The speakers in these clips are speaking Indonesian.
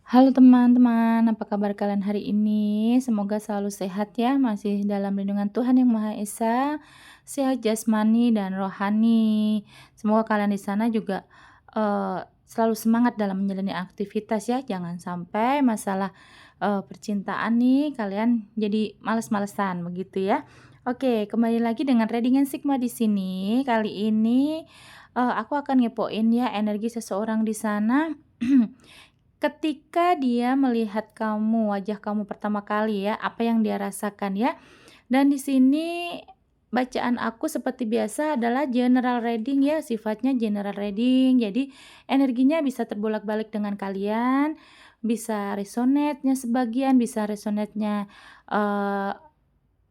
Halo teman-teman, apa kabar kalian hari ini? Semoga selalu sehat ya, masih dalam lindungan Tuhan Yang Maha Esa, sehat jasmani dan rohani. Semoga kalian di sana juga selalu semangat dalam menjalani aktivitas ya. Jangan sampai masalah percintaan nih kalian jadi males-malesan begitu ya. Oke, kembali lagi dengan Readingan Sigma di sini. Kali ini aku akan ngepoin ya energi seseorang di sana. Ketika dia melihat kamu, wajah kamu pertama kali ya, apa yang dia rasakan ya. Dan di sini bacaan aku seperti biasa adalah general reading ya, sifatnya general reading. Jadi energinya bisa terbolak-balik dengan kalian, bisa resonate-nya sebagian, bisa resonate-nya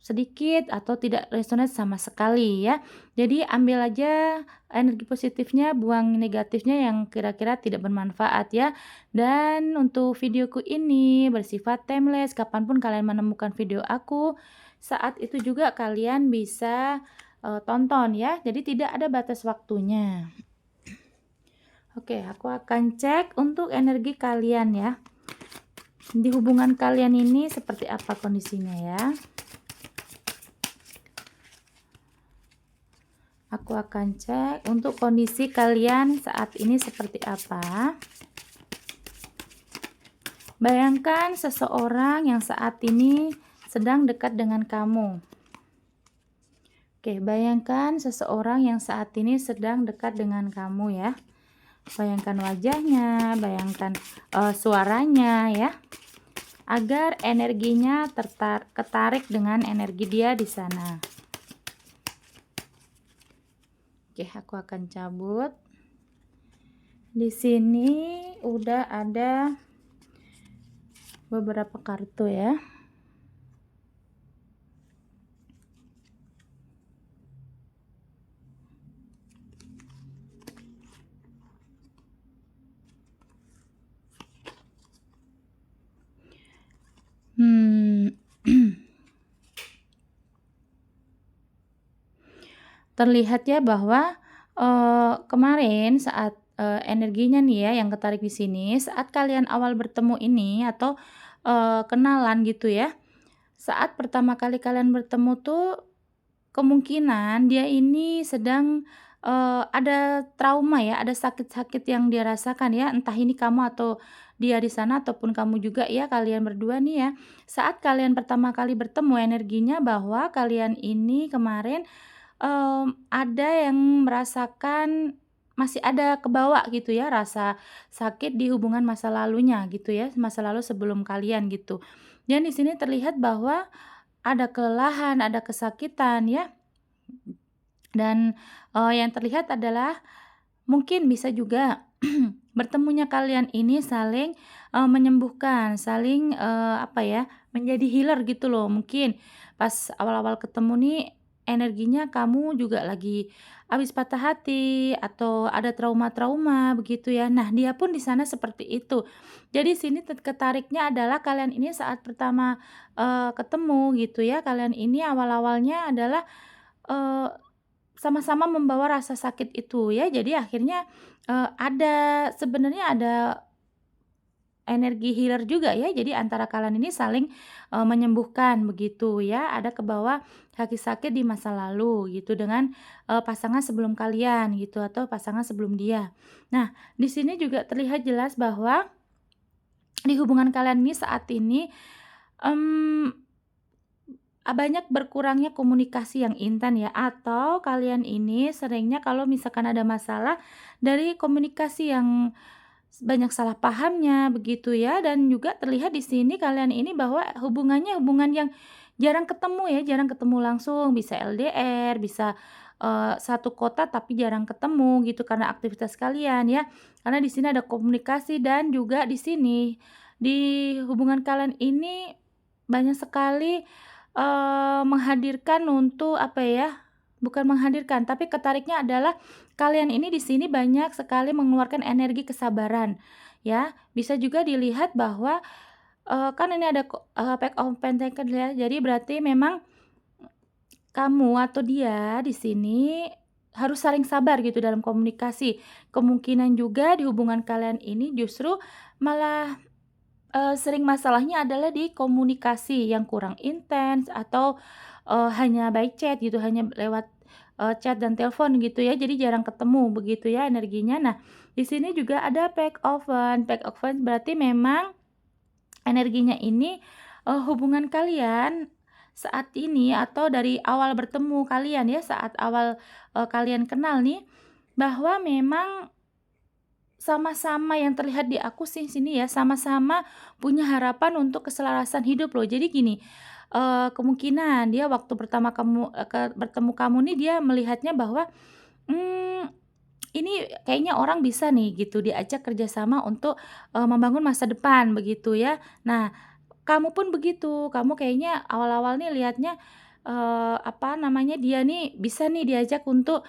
sedikit atau tidak resonate sama sekali ya. Jadi ambil aja energi positifnya, buang negatifnya yang kira-kira tidak bermanfaat ya. Dan untuk videoku ini bersifat timeless, kapanpun kalian menemukan video aku, saat itu juga kalian bisa tonton ya. Jadi tidak ada batas waktunya. Oke, aku akan cek untuk energi kalian ya. Di hubungan kalian ini seperti apa kondisinya ya. Aku akan cek untuk kondisi kalian saat ini seperti apa. Bayangkan seseorang yang saat ini sedang dekat dengan kamu. Oke, bayangkan seseorang yang saat ini sedang dekat dengan kamu ya. Bayangkan wajahnya, bayangkan suaranya ya. Agar energinya ketarik dengan energi dia di sana. Oke, aku akan cabut. Di sini udah ada beberapa kartu ya. Terlihat ya bahwa kemarin saat energinya nih ya yang ketarik di sini, saat kalian awal bertemu ini atau kenalan gitu ya. Saat pertama kali kalian bertemu tuh kemungkinan dia ini sedang ada trauma ya, ada sakit-sakit yang dia rasakan ya, entah ini kamu atau dia di sana ataupun kamu juga ya, kalian berdua nih ya. Saat kalian pertama kali bertemu energinya bahwa kalian ini kemarin ada yang merasakan masih ada kebawa gitu ya, rasa sakit di hubungan masa lalunya gitu ya, masa lalu sebelum kalian gitu. Dan di sini terlihat bahwa ada kelelahan, ada kesakitan ya, dan yang terlihat adalah mungkin bisa juga bertemunya kalian ini saling menyembuhkan, saling apa ya, menjadi healer gitu loh. Mungkin pas awal-awal ketemu nih energinya kamu juga lagi habis patah hati atau ada trauma-trauma begitu ya. Nah, dia pun di sana seperti itu. Jadi sini ketariknya adalah kalian ini saat pertama ketemu gitu ya. Kalian ini awal-awalnya adalah eee, sama-sama membawa rasa sakit itu ya. Jadi akhirnya ada sebenarnya ada energi healer juga ya, jadi antara kalian ini saling menyembuhkan begitu ya, ada kebawa kaki sakit di masa lalu gitu dengan pasangan sebelum kalian gitu atau pasangan sebelum dia. Nah, di sini juga terlihat jelas bahwa di hubungan kalian ini saat ini, mmm, banyak berkurangnya komunikasi yang intan ya, atau kalian ini seringnya kalau misalkan ada masalah dari komunikasi yang banyak salah pahamnya begitu ya, dan juga terlihat di sini kalian ini bahwa hubungannya hubungan yang jarang ketemu ya, jarang ketemu langsung, bisa LDR, bisa satu kota tapi jarang ketemu gitu karena aktivitas kalian ya. Karena di sini ada komunikasi dan juga di sini di hubungan kalian ini banyak sekali menghadirkan untuk apa ya, bukan menghadirkan, tapi ketariknya adalah kalian ini di sini banyak sekali mengeluarkan energi kesabaran, ya. Bisa juga dilihat bahwa, kan ini ada Pack of Pentacles ya, jadi berarti memang kamu atau dia di sini harus saling sabar gitu dalam komunikasi. Kemungkinan juga di hubungan kalian ini justru malah Sering masalahnya adalah di komunikasi yang kurang intens atau, hanya by chat gitu, hanya lewat, chat dan telepon gitu ya, jadi jarang ketemu begitu ya energinya. Nah, di sini juga ada back oven berarti memang energinya ini, hubungan kalian saat ini atau dari awal bertemu kalian ya, saat awal, kalian kenal nih, bahwa memang sama-sama yang terlihat di aku sih sini ya, sama-sama punya harapan untuk keselarasan hidup loh. Jadi gini, kemungkinan dia waktu pertama kamu bertemu kamu nih dia melihatnya bahwa, mmm, ini kayaknya orang bisa nih gitu diajak kerjasama untuk, membangun masa depan begitu ya. Nah, kamu pun begitu, kamu kayaknya awal-awal nih lihatnya, apa namanya, dia nih bisa nih diajak untuk,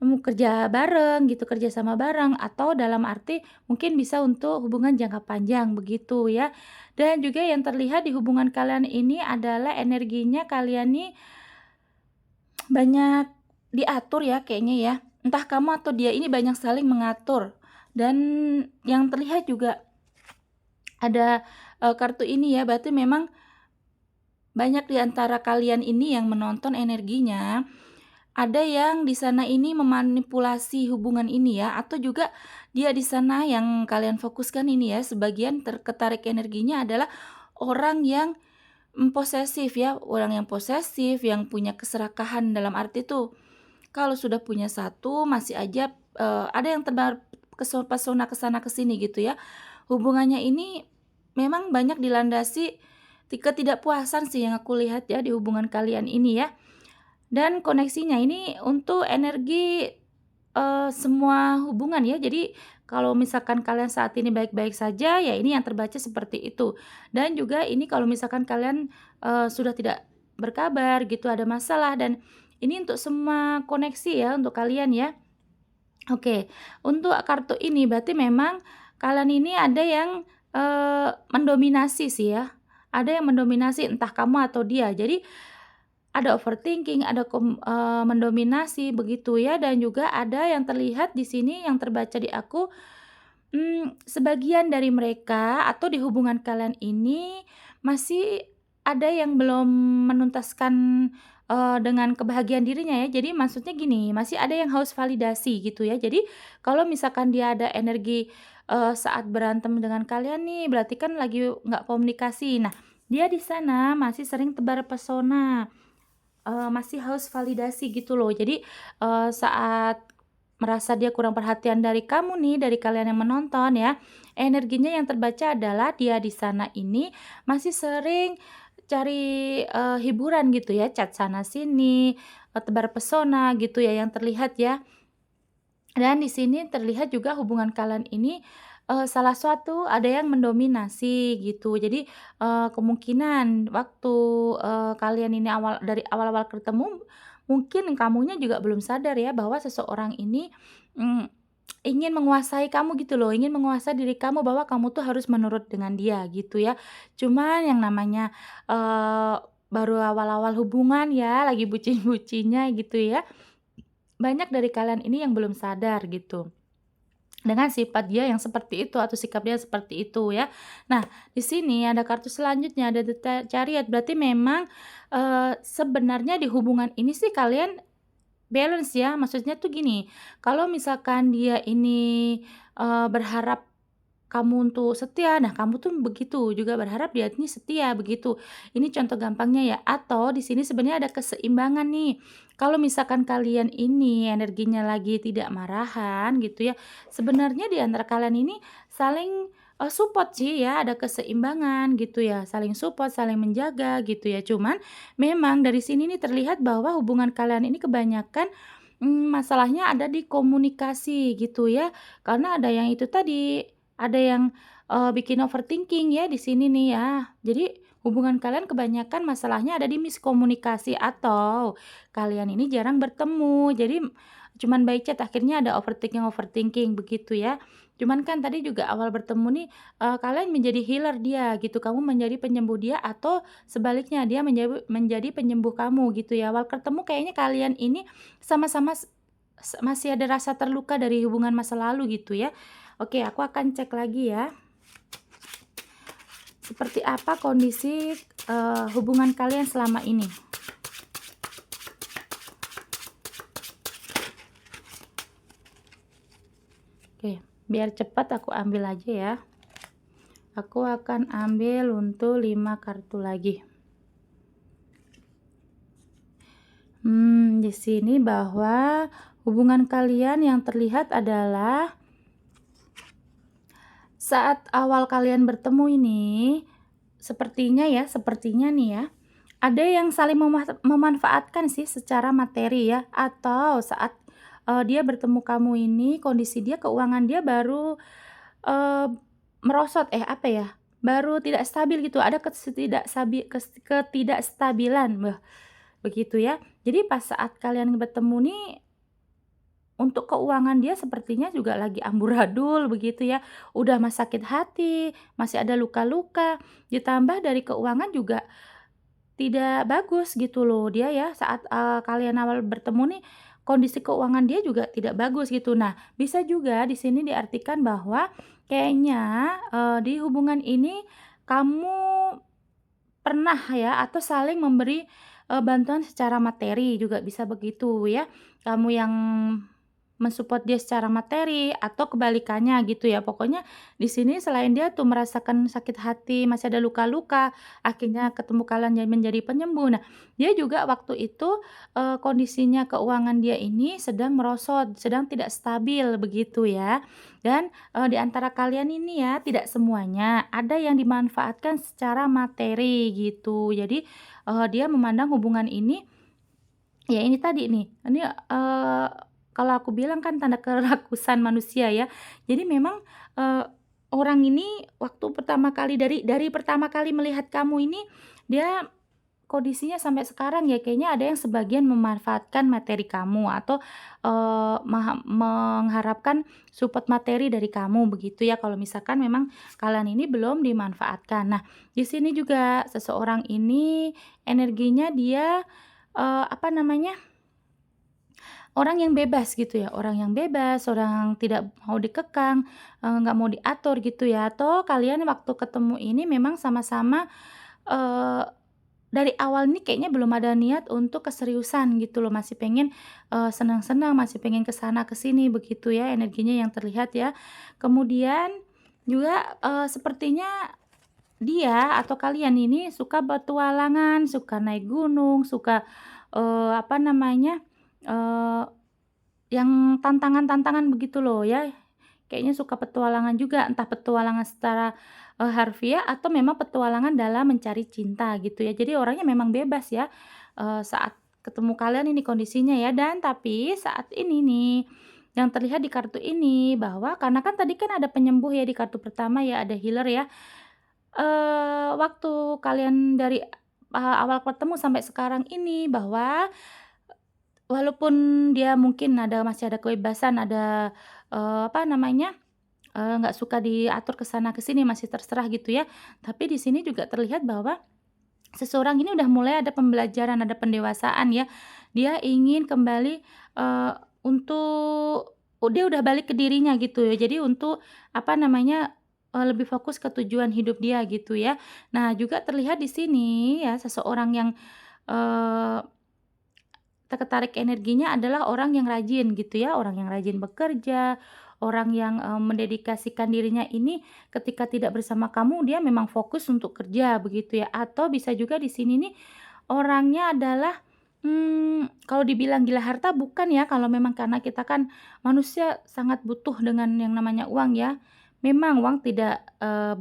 kerja bareng gitu, kerja sama bareng atau dalam arti mungkin bisa untuk hubungan jangka panjang begitu ya. Dan juga yang terlihat di hubungan kalian ini adalah energinya kalian nih banyak diatur ya kayaknya ya. Entah kamu atau dia ini banyak saling mengatur dan yang terlihat juga ada, kartu ini ya, berarti memang banyak di antara kalian ini yang menonton energinya, ada yang di sana ini memanipulasi hubungan ini ya, atau juga dia di sana yang kalian fokuskan ini ya, sebagian ketarik energinya adalah orang yang, posesif ya, orang yang posesif, yang punya keserakahan dalam arti tuh, kalau sudah punya satu masih aja, ada yang tebar pesona ke sana ke sini gitu ya. Hubungannya ini memang banyak dilandasi ketidakpuasan sih yang aku lihat ya di hubungan kalian ini ya. Dan koneksinya ini untuk energi, semua hubungan ya. Jadi kalau misalkan kalian saat ini baik-baik saja, ya ini yang terbaca seperti itu. Dan juga ini kalau misalkan kalian, sudah tidak berkabar gitu, ada masalah dan ini untuk semua koneksi ya, untuk kalian ya. Oke, untuk kartu ini berarti memang kalian ini ada yang, mendominasi sih ya, ada yang mendominasi entah kamu atau dia. Jadi ada overthinking, ada mendominasi begitu ya dan juga ada yang terlihat di sini yang terbaca di aku, sebagian dari mereka atau di hubungan kalian ini masih ada yang belum menuntaskan, dengan kebahagiaan dirinya ya. Jadi maksudnya gini, masih ada yang haus validasi gitu ya. Jadi kalau misalkan dia ada energi, saat berantem dengan kalian nih, berarti kan lagi nggak komunikasi. Nah, dia di sana masih sering tebar pesona. Masih haus validasi gitu loh. Jadi, saat merasa dia kurang perhatian dari kamu nih, dari kalian yang menonton ya, energinya yang terbaca adalah dia di sana ini masih sering cari, hiburan gitu ya, chat sana sini, tebar pesona gitu ya yang terlihat ya. Dan di sini terlihat juga hubungan kalian ini, salah suatu ada yang mendominasi gitu. Jadi, kemungkinan waktu, kalian ini dari awal-awal ketemu, mungkin kamunya juga belum sadar ya bahwa seseorang ini, mmm, ingin menguasai kamu gitu loh, ingin menguasai diri kamu bahwa kamu tuh harus menurut dengan dia gitu ya. Cuman yang namanya, eee, baru awal-awal hubungan ya, lagi bucin-bucinnya gitu ya, banyak dari kalian ini yang belum sadar gitu, dengan sifat dia yang seperti itu atau sikap dia seperti itu ya. Nah, di sini ada kartu selanjutnya ada The Chariot berarti memang, sebenarnya di hubungan ini sih kalian balance ya, maksudnya tuh gini, kalau misalkan dia ini, berharap kamu untuk setia, nah kamu tuh begitu juga berharap dia ini setia begitu. Ini contoh gampangnya ya, atau di sini sebenarnya ada keseimbangan nih. Kalau misalkan kalian ini energinya lagi tidak marahan gitu ya, sebenarnya di antara kalian ini saling, support sih ya, ada keseimbangan gitu ya, saling support, saling menjaga gitu ya. Cuman memang dari sini nih terlihat bahwa hubungan kalian ini kebanyakan, masalahnya ada di komunikasi gitu ya. Karena ada yang itu tadi, ada yang, bikin overthinking ya di sini nih ya. Jadi hubungan kalian kebanyakan masalahnya ada di miskomunikasi atau kalian ini jarang bertemu. Jadi cuman by chat akhirnya ada overthinking-overthinking begitu ya. Cuman kan tadi juga awal bertemu nih, kalian menjadi healer dia gitu, kamu menjadi penyembuh dia atau sebaliknya dia menjadi penyembuh kamu gitu ya. Awal ketemu kayaknya kalian ini sama-sama masih ada rasa terluka dari hubungan masa lalu gitu ya. Oke, aku akan cek lagi ya. seperti apa kondisi, hubungan kalian selama ini. Oke, biar cepat aku ambil aja ya. Aku akan ambil untuk 5 kartu lagi. Di sini bahwa hubungan kalian yang terlihat adalah saat awal kalian bertemu ini, sepertinya nih ya, ada yang saling memanfaatkan sih secara materi ya, atau saat, dia bertemu kamu ini, kondisi dia, keuangan dia baru, eee, merosot apa ya, baru tidak stabil gitu, ada ketidakstabilan, begitu ya. Jadi pas saat kalian bertemu nih, untuk keuangan dia sepertinya juga lagi amburadul begitu ya, udah sakit hati, masih ada luka-luka, ditambah dari keuangan juga tidak bagus gitu loh dia ya, saat, kalian awal bertemu nih, kondisi keuangan dia juga tidak bagus gitu. Nah, bisa juga di sini diartikan bahwa kayaknya, di hubungan ini kamu pernah ya atau saling memberi, bantuan secara materi juga bisa begitu ya. Kamu yang mensupport dia secara materi atau kebalikannya gitu ya. Pokoknya di sini selain dia tuh merasakan sakit hati, masih ada luka-luka, akhirnya ketemu kalian yang menjadi penyembuh. Nah, dia juga waktu itu, kondisinya keuangan dia ini sedang merosot, sedang tidak stabil begitu ya. Dan, di antara kalian ini ya, tidak semuanya, ada yang dimanfaatkan secara materi gitu. Jadi, dia memandang hubungan ini, ya ini tadi nih, ini, kalau aku bilang kan tanda kerakusan manusia ya. Jadi memang, eee, orang ini waktu pertama kali dari pertama kali melihat kamu ini, dia kondisinya sampai sekarang ya kayaknya ada yang sebagian memanfaatkan materi kamu atau, mengharapkan support materi dari kamu begitu ya kalau misalkan memang kalian ini belum dimanfaatkan. Nah, di sini juga seseorang ini energinya dia, apa namanya, orang yang bebas gitu ya, orang yang bebas, orang tidak mau dikekang, nggak mau diatur gitu ya, atau kalian waktu ketemu ini memang sama-sama, eee, dari awal nih kayaknya belum ada niat untuk keseriusan gitu loh, masih pengen, senang-senang, masih pengen ke sana ke sini begitu ya energinya yang terlihat ya. Kemudian juga, sepertinya dia atau kalian ini suka petualangan, suka naik gunung, suka, apa namanya, eee yang tantangan-tantangan begitu loh ya, kayaknya suka petualangan juga, entah petualangan secara, harfiah atau memang petualangan dalam mencari cinta gitu ya. Jadi orangnya memang bebas ya, saat ketemu kalian ini kondisinya ya. Dan tapi saat ini nih, yang terlihat di kartu ini bahwa karena kan tadi kan ada penyembuh ya di kartu pertama ya, ada healer ya. Waktu kalian dari, awal ketemu sampai sekarang ini bahwa walaupun dia mungkin masih ada kebebasan, ada, apa namanya, nggak suka diatur ke sana ke sini, masih terserah gitu ya. Tapi di sini juga terlihat bahwa seseorang ini udah mulai ada pembelajaran, ada pendewasaan ya. Dia ingin kembali, dia udah balik ke dirinya gitu ya. Jadi untuk, apa namanya, lebih fokus ke tujuan hidup dia gitu ya. Nah juga terlihat di sini ya seseorang yang, eee ketarik energinya adalah orang yang rajin gitu ya, orang yang rajin bekerja, orang yang, mendedikasikan dirinya ini ketika tidak bersama kamu dia memang fokus untuk kerja begitu ya, atau bisa juga di sini nih orangnya adalah, kalau dibilang gila harta bukan ya, kalau memang karena kita kan manusia sangat butuh dengan yang namanya uang ya. Memang uang tidak,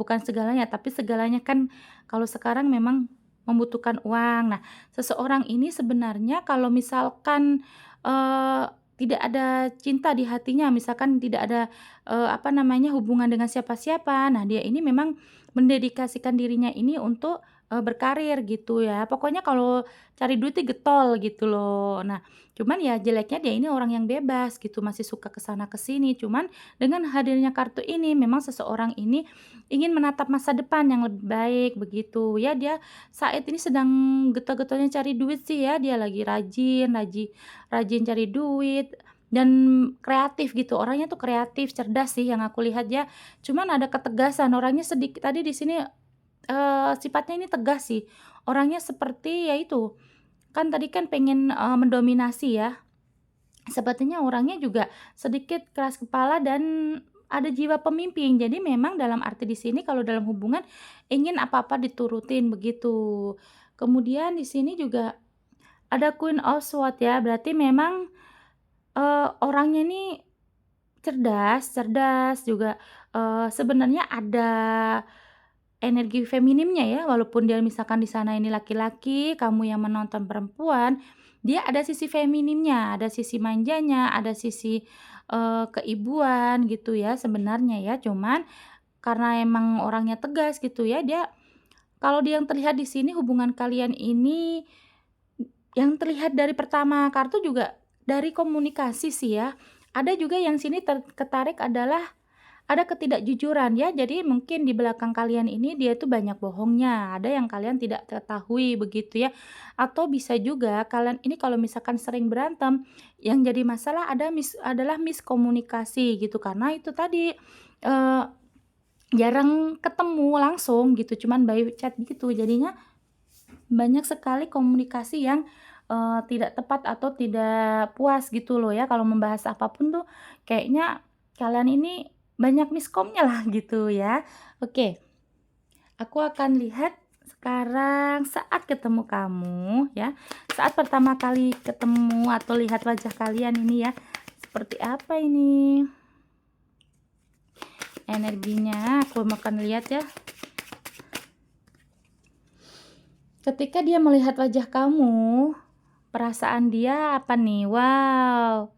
bukan segalanya, tapi segalanya kan kalau sekarang memang membutuhkan uang. Nah, seseorang ini sebenarnya kalau misalkan, eee, tidak ada cinta di hatinya, misalkan tidak ada, apa namanya, hubungan dengan siapa-siapa, nah dia ini memang mendedikasikan dirinya ini untuk, berkarir gitu ya. Pokoknya kalau cari duit tuh getol gitu loh. Nah, cuman ya jeleknya dia ini orang yang bebas gitu, masih suka ke sana ke sini. Cuman dengan hadirnya kartu ini memang seseorang ini ingin menatap masa depan yang lebih baik begitu. Ya dia saat ini sedang getol-getolnya cari duit sih ya, dia lagi rajin cari duit dan kreatif gitu, orangnya tuh kreatif, cerdas sih yang aku lihat ya. Cuman ada ketegasan, orangnya sedikit tadi di sini sifatnya ini tegas sih. Orangnya seperti ya itu, kan tadi kan pengen, mendominasi ya. Sepertinya orangnya juga sedikit keras kepala dan ada jiwa pemimpin. Jadi memang dalam arti di sini kalau dalam hubungan ingin apa-apa diturutin begitu. Kemudian di sini juga ada Queen of Swords ya, berarti memang, orangnya ini cerdas cerdas juga, sebenarnya ada energi feminimnya ya, walaupun dia misalkan di sana ini laki-laki, kamu yang menonton perempuan, dia ada sisi feminimnya, ada sisi manjanya, ada sisi, keibuan gitu ya sebenarnya ya. Cuman karena emang orangnya tegas gitu ya, dia kalau dia yang terlihat di sini hubungan kalian ini yang terlihat dari pertama kartu juga dari komunikasi sih ya. Ada juga yang sini ketarik adalah ada ketidakjujuran ya, jadi mungkin di belakang kalian ini dia tuh banyak bohongnya, ada yang kalian tidak ketahui begitu ya. Atau bisa juga kalian ini kalau misalkan sering berantem, yang jadi masalah adalah miskomunikasi gitu, karena itu tadi, eee, jarang ketemu langsung gitu, cuman by chat gitu, jadinya banyak sekali komunikasi yang, tidak tepat atau tidak puas gitu loh ya, kalau membahas apapun tuh kayaknya kalian ini banyak miskomnya lah gitu ya. Oke, aku akan lihat sekarang saat ketemu kamu ya, saat pertama kali ketemu atau lihat wajah kalian ini ya, seperti apa ini energinya, aku akan lihat ya. Ketika dia melihat wajah kamu, perasaan dia apa nih? Wow,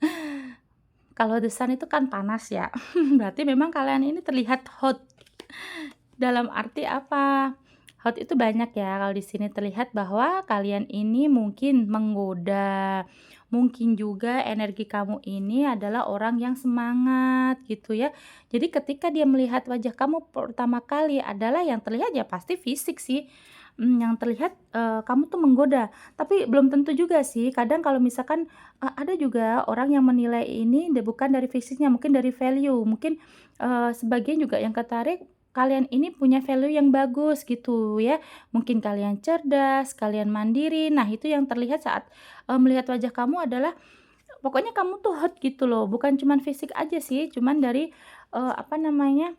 kalau the sun itu kan panas ya, berarti memang kalian ini terlihat hot. Dalam arti apa? Hot itu banyak ya, kalau di sini terlihat bahwa kalian ini mungkin menggoda, mungkin juga energi kamu ini adalah orang yang semangat gitu ya. Jadi ketika dia melihat wajah kamu pertama kali adalah yang terlihat ya pasti fisik sih, yang terlihat, kamu tuh menggoda. Tapi belum tentu juga sih, kadang kalau misalkan, ada juga orang yang menilai ini bukan dari fisiknya, mungkin dari value, mungkin, sebagian juga yang ketarik kalian ini punya value yang bagus gitu ya. Mungkin kalian cerdas, kalian mandiri. Nah, itu yang terlihat saat, melihat wajah kamu adalah pokoknya kamu tuh hot gitu loh. Bukan cuman fisik aja sih, cuman dari, apa namanya,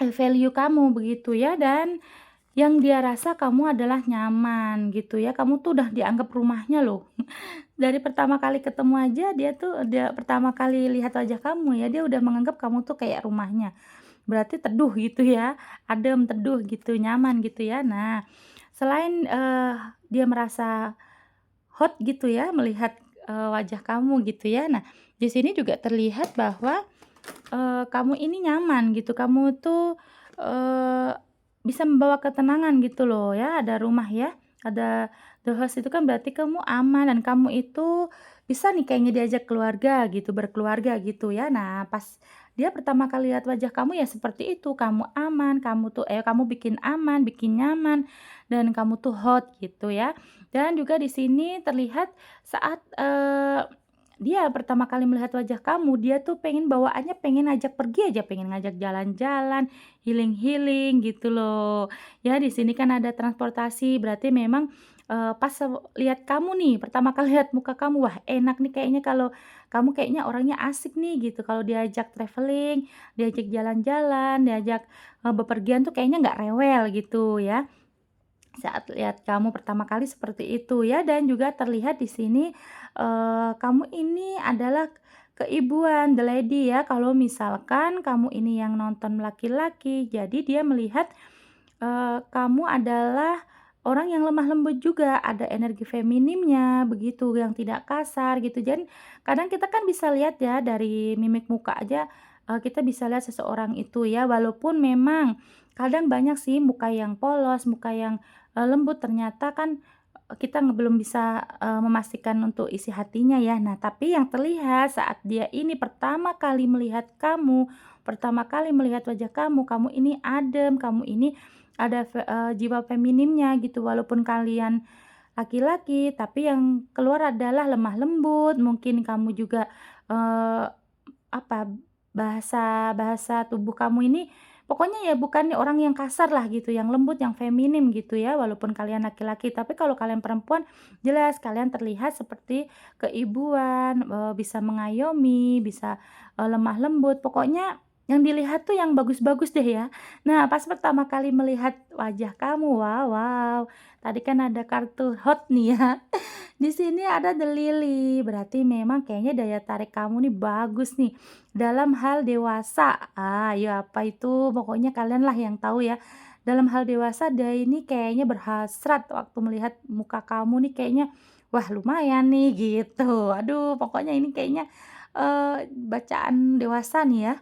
value kamu begitu ya. Dan yang dia rasa kamu adalah nyaman gitu ya. Kamu tuh udah dianggap rumahnya loh. Dari pertama kali ketemu aja dia pertama kali lihat wajah kamu ya, dia udah menganggap kamu tuh kayak rumahnya. Berarti teduh gitu ya, adem, teduh gitu, nyaman gitu ya. Nah, selain, dia merasa hot gitu ya melihat, wajah kamu gitu ya. Nah, di sini juga terlihat bahwa, kamu ini nyaman gitu, kamu tuh, eee, bisa membawa ketenangan gitu loh ya, ada rumah ya, ada the house itu kan berarti kamu aman dan kamu itu bisa nih kayaknya diajak keluarga gitu, berkeluarga gitu ya. Nah, pas dia pertama kali lihat wajah kamu ya seperti itu, kamu aman, kamu bikin aman, bikin nyaman, dan kamu tuh hot gitu ya. Dan juga di sini terlihat saat, dia pertama kali melihat wajah kamu, dia tuh pengen bawaannya pengen ngajak pergi aja, pengen ngajak jalan-jalan, healing-healing gitu loh. Ya di sini kan ada transportasi, berarti memang, pas lihat kamu nih, pertama kali lihat muka kamu, wah enak nih kayaknya kalau kamu kayaknya orangnya asik nih gitu, kalau diajak traveling, diajak jalan-jalan, diajak, bepergian tuh kayaknya nggak rewel gitu ya. Saat lihat kamu pertama kali seperti itu ya, dan juga terlihat di sini, kamu ini adalah keibuan, the lady ya. Kalau misalkan kamu ini yang nonton laki-laki, jadi dia melihat, kamu adalah orang yang lemah lembut juga, ada energi feminimnya begitu, yang tidak kasar gitu. Dan kadang kita kan bisa lihat ya dari mimik muka aja, kita bisa lihat seseorang itu ya, walaupun memang kadang banyak sih muka yang polos, muka yang lembut, ternyata kan, kita belum bisa, memastikan untuk isi hatinya ya. Nah, tapi yang terlihat saat dia ini pertama kali melihat kamu, pertama kali melihat wajah kamu, kamu ini adem, kamu ini ada jiwa feminimnya gitu. Walaupun kalian laki-laki, tapi yang keluar adalah lemah lembut, mungkin kamu juga, apa, bahasa bahasa tubuh kamu ini Pokoknya ya bukan orang yang kasar lah gitu, yang lembut, yang feminim gitu ya, walaupun kalian laki-laki. Tapi kalau kalian perempuan, jelas kalian terlihat seperti keibuan, bisa mengayomi, bisa, lemah lembut, pokoknya yang dilihat tuh yang bagus-bagus deh ya. Nah, pas pertama kali melihat wajah kamu, wow wow, tadi kan ada kartu hot nih ya. Di sini ada The Lily, berarti memang kayaknya daya tarik kamu nih bagus nih dalam hal dewasa. Ya apa itu? Pokoknya kalian lah yang tahu ya. Dalam hal dewasa dia ini kayaknya berhasrat waktu melihat muka kamu nih kayaknya wah lumayan nih gitu. Aduh, pokoknya ini kayaknya bacaan dewasa nih ya.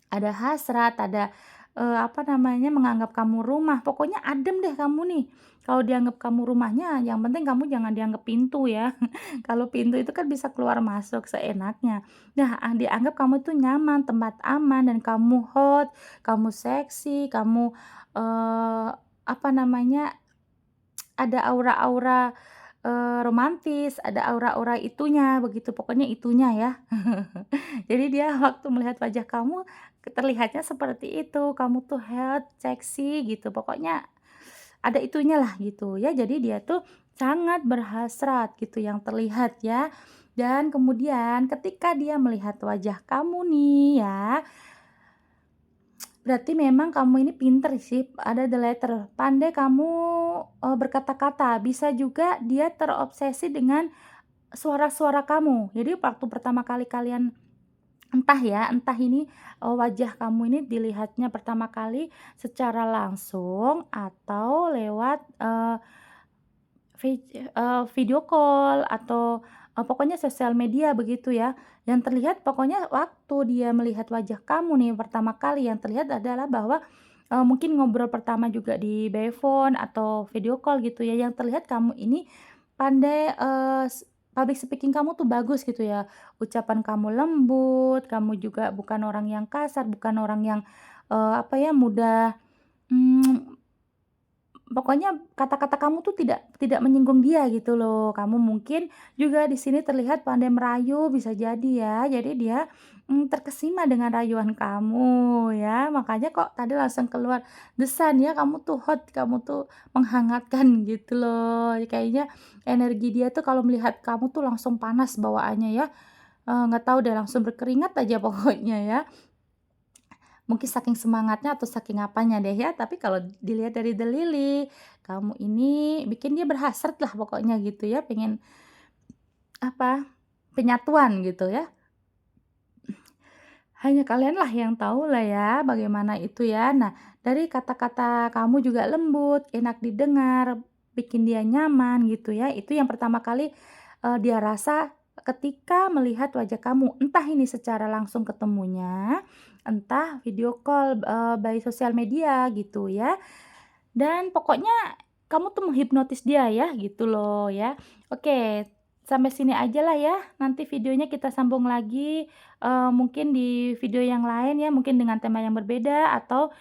Ada hasrat, ada, apa namanya, menganggap kamu rumah, pokoknya adem deh kamu nih. Kalau dianggap kamu rumahnya, yang penting kamu jangan dianggap pintu ya. Kalau pintu itu kan bisa keluar masuk seenaknya. Nah, dianggap kamu tuh nyaman, tempat aman, dan kamu hot, kamu seksi, kamu, eee, apa namanya, ada aura-aura, romantis, ada aura-aura itunya, begitu, pokoknya itunya ya. Jadi dia waktu melihat wajah kamu, terlihatnya seperti itu, kamu tuh hot, seksi gitu, pokoknya ada itunya lah gitu ya. Jadi dia tuh sangat berhasrat gitu yang terlihat ya. Dan kemudian ketika dia melihat wajah kamu nih ya, berarti memang kamu ini pinter sih, ada the letter, pandai kamu, berkata-kata, bisa juga dia terobsesi dengan suara-suara kamu. Jadi waktu pertama kali kalian entah ya, entah ini, wajah kamu ini dilihatnya pertama kali secara langsung atau lewat, video call atau, pokoknya sosial media begitu ya. Yang terlihat pokoknya waktu dia melihat wajah kamu nih pertama kali yang terlihat adalah bahwa, mungkin ngobrol pertama juga di by phone atau video call gitu ya, yang terlihat kamu ini pandai, public speaking kamu tuh bagus gitu ya. Ucapan kamu lembut, kamu juga bukan orang yang kasar, bukan orang yang, apa ya, mudah, mmm pokoknya kata-kata kamu tuh tidak menyinggung dia gitu loh. Kamu mungkin juga di sini terlihat pandai merayu, bisa jadi ya. Jadi dia, terkesima dengan rayuan kamu ya. Makanya kok tadi langsung keluar desan ya, kamu tuh hot, kamu tuh menghangatkan gitu loh. Kayaknya energi dia tuh kalau melihat kamu tuh langsung panas bawaannya ya, nggak tahu deh langsung berkeringat aja pokoknya ya. Mungkin saking semangatnya atau saking apanya deh ya, tapi kalau dilihat dari The Lily, kamu ini bikin dia berhasrat lah pokoknya gitu ya, pengen apa, penyatuan gitu ya. Hanya kalianlah yang tahu lah ya bagaimana itu ya. Nah, dari kata-kata kamu juga lembut, enak didengar, bikin dia nyaman gitu ya. Itu yang pertama kali, dia rasa ketika melihat wajah kamu. Entah ini secara langsung ketemunya, entah video call, by sosial media gitu ya. Dan pokoknya kamu tuh menghipnotis dia ya, gitu loh ya. Oke, sampai sini aja lah ya, nanti videonya kita sambung lagi, mungkin di video yang lain ya, mungkin dengan tema yang berbeda atau,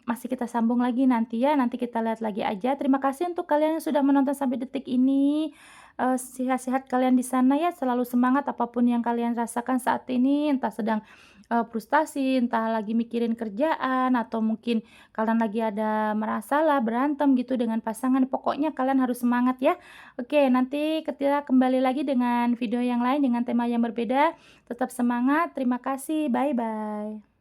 masih kita sambung lagi nanti ya, nanti kita lihat lagi aja. Terima kasih untuk kalian yang sudah menonton sampai detik ini, sehat-sehat kalian di sana ya, selalu semangat apapun yang kalian rasakan saat ini, entah sedang, frustasi, entah lagi mikirin kerjaan, atau mungkin kalian lagi ada masalah, berantem gitu dengan pasangan, pokoknya kalian harus semangat ya. Oke, nanti kita kembali lagi dengan video yang lain dengan tema yang berbeda. Tetap semangat, terima kasih, bye-bye.